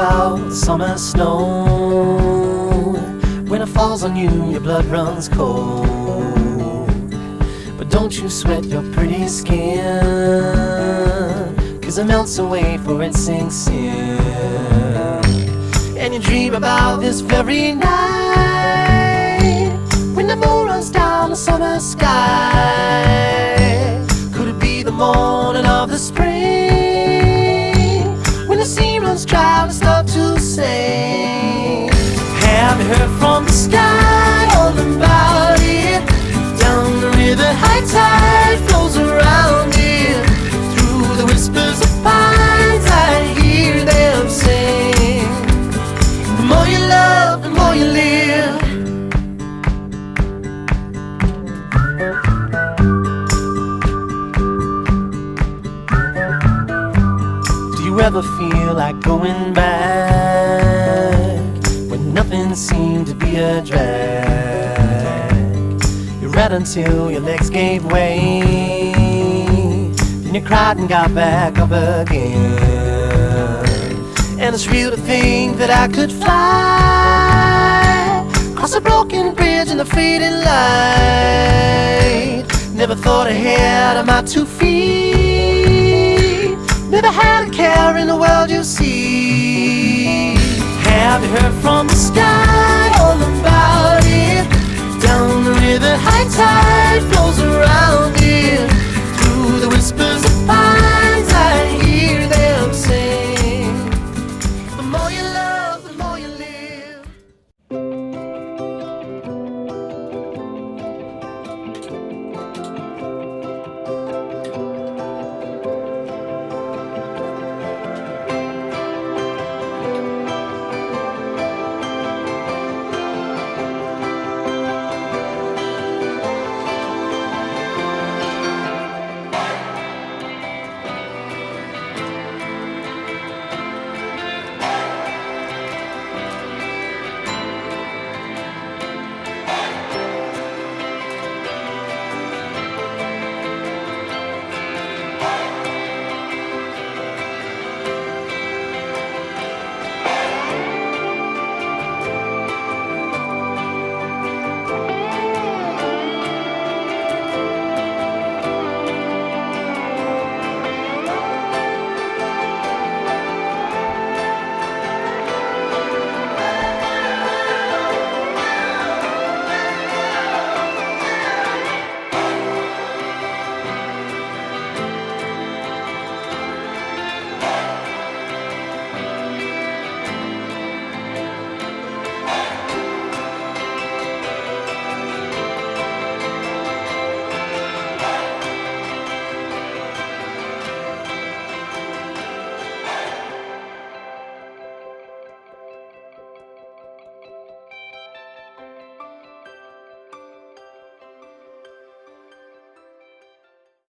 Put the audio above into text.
about the summer snow. When it falls on you, your blood runs cold. But don't you sweat your pretty skin, 'cause it melts away for it sinks in. And you dream about this very night, when the moon runs down the summer sky. Could it be the morning of the spring, when the sea runs dry and starts to sing? Have you heard from the sky all about it? Down the river, high tide flows around it. Through the whispers of pines, I hear them sing. The more you love, the more you live. Do you ever feel like going back when nothing seemed to be a drag? You read until your legs gave way, then you cried and got back up again. And it's real to think that I could fly across a broken bridge in the fading light. Never thought ahead of my 2 feet, never had a care in the world, you see. Have you heard from